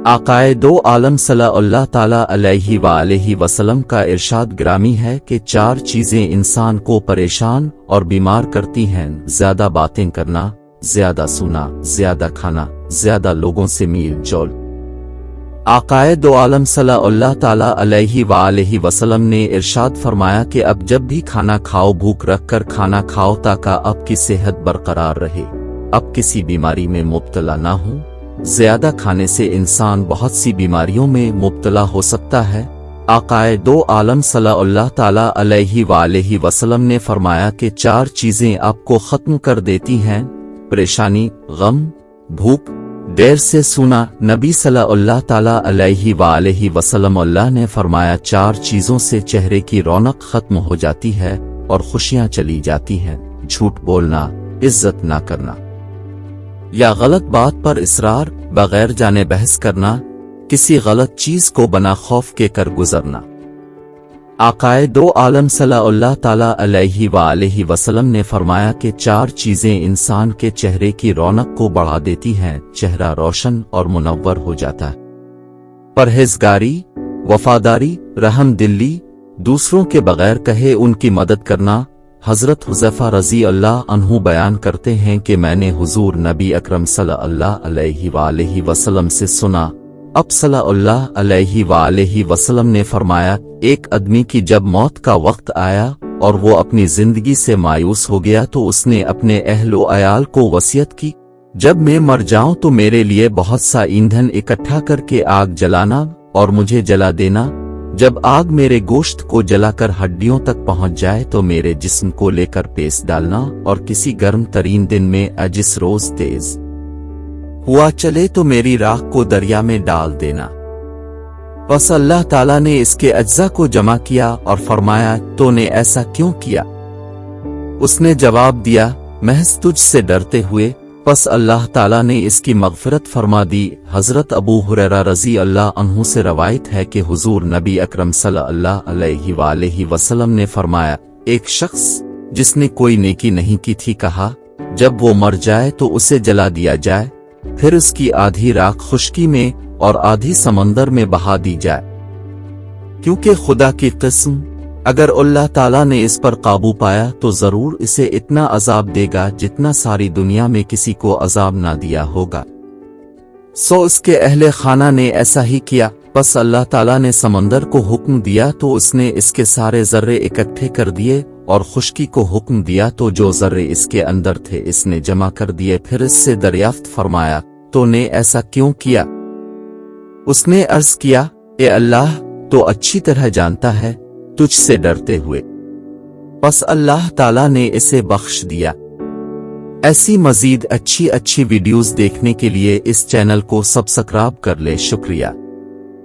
आकाए दो आलम सल्लल्लाहु ताला अलैहि वालैहि वसल्लम का इरशाद ग्रामी है कि 4 चीजें इंसान को परेशान और बीमार करती हैं: ज्यादा बातें करना, ज्यादा सुना, ज्यादा खाना, ज्यादा लोगों से मील जोल। आकाए दो आलम सल्लल्लाहु ताला अलैहि वालैहि वसल्लम ने इरशाद फरमाया कि अब जब भी खाना खाओ, भूख रखकर खाना खाओ ताकि आपकी सेहत बरकरार रहे, अब किसी बीमारी में मुब्तला ना हो। ज्यादा खाने से इंसान बहुत सी बीमारियों में मुब्तला हो सकता है। आकाए दो आलम सल्लल्लाहु ताला अलैहि वालैहि वसल्लम ने फरमाया कि 4 चीजें आपको खत्म कर देती हैं: परेशानी, गम, भूख, देर से सोना। नबी सल्लल्लाहु ताला अलैहि वालैहि वसल्लम अल्लाह ने फरमाया 4 चीजों से चेहरे की रौनक खत्म हो जाती है और खुशियां चली जाती हैं: झूठ बोलना, इज्जत ना करना या गलत बात पर इसरार, बगैर जाने बहस करना, किसी गलत चीज को बना खौफ के कर गुजरना। आकाए दो आलम सल्लल्लाहु ताला अलैहि वालैहि वसल्लम ने फरमाया कि 4 चीजें इंसान के चेहरे की रौनक को बढ़ा देती हैं: चेहरा रोशन और मुनव्वर हो जाता है। परहेजगारी, वफादारी, रहमदिली, दूसरों के बगैर कहे उनकी मदद करना। हजरत हुज़ैफा रज़ी अल्लाह अन्हु बयान करते हैं कि मैंने हुजूर नबी अकरम सल्लल्लाहु अलैहि वालैहि वसल्लम से सुना, अब सल्लल्लाहु अलैहि वालैहि वसल्लम ने फरमाया, एक आदमी की जब मौत का वक्त आया और वो अपनी जिंदगी से मायूस हो गया तो उसने अपने अहलो अयाल को वसीयत की, जब मैं मर जाऊं तो मेरे लिए बहुत सा ईंधन इकट्ठा करके आग जलाना और मुझे जला देना। जब आग मेरे गोश्त को जलाकर हड्डियों तक पहुंच जाए तो मेरे जिस्म को लेकर पेश डालना और किसी गर्म तरीन दिन में जिस रोज तेज हुआ चले तो मेरी राख को दरिया में डाल देना। बस अल्लाह ताला ने इसके अज्जा को जमा किया और फरमाया, तूने ऐसा क्यों किया? उसने जवाब दिया, महज तुझ से डरते हुए। बस अल्लाह ताला ने इसकी मग़फ़िरत फरमा दी। हजरत अबू हुरैरा रज़ी अल्लाह अन्हु से रवायत है कि हुजूर नबी अकरम सल्लल्लाहु अलैहि वालैहि वसल्लम ने फरमाया, एक शख्स जिसने कोई नेकी नहीं की थी कहा, जब वो मर जाए तो उसे जला दिया जाए, फिर उसकी आधी राख खुश्की में और आधी समंदर में बहा दी जाए, क्योंकि खुदा की कसम अगर अल्लाह ताला ने इस पर काबू पाया तो जरूर इसे इतना अजाब देगा जितना सारी दुनिया में किसी को अजाब ना दिया होगा। सो उसके अहले खाना ने ऐसा ही किया। बस अल्लाह ताला ने समंदर को हुक्म दिया तो उसने इसके सारे जर्रे इकट्ठे कर दिए और खुश्की को हुक्म दिया तो जो जर्रे इसके अंदर थे इसने जमा कर दिए। फिर इससे दरियाफ्त फरमाया, तूने ऐसा क्यों किया? उसने अर्ज किया, ए अल्लाह, तो अच्छी तरह जानता है, तुझसे डरते हुए। बस अल्लाह ताला ने इसे बख्श दिया। ऐसी मजीद अच्छी वीडियोस देखने के लिए इस चैनल को सब्सक्राइब कर ले। शुक्रिया।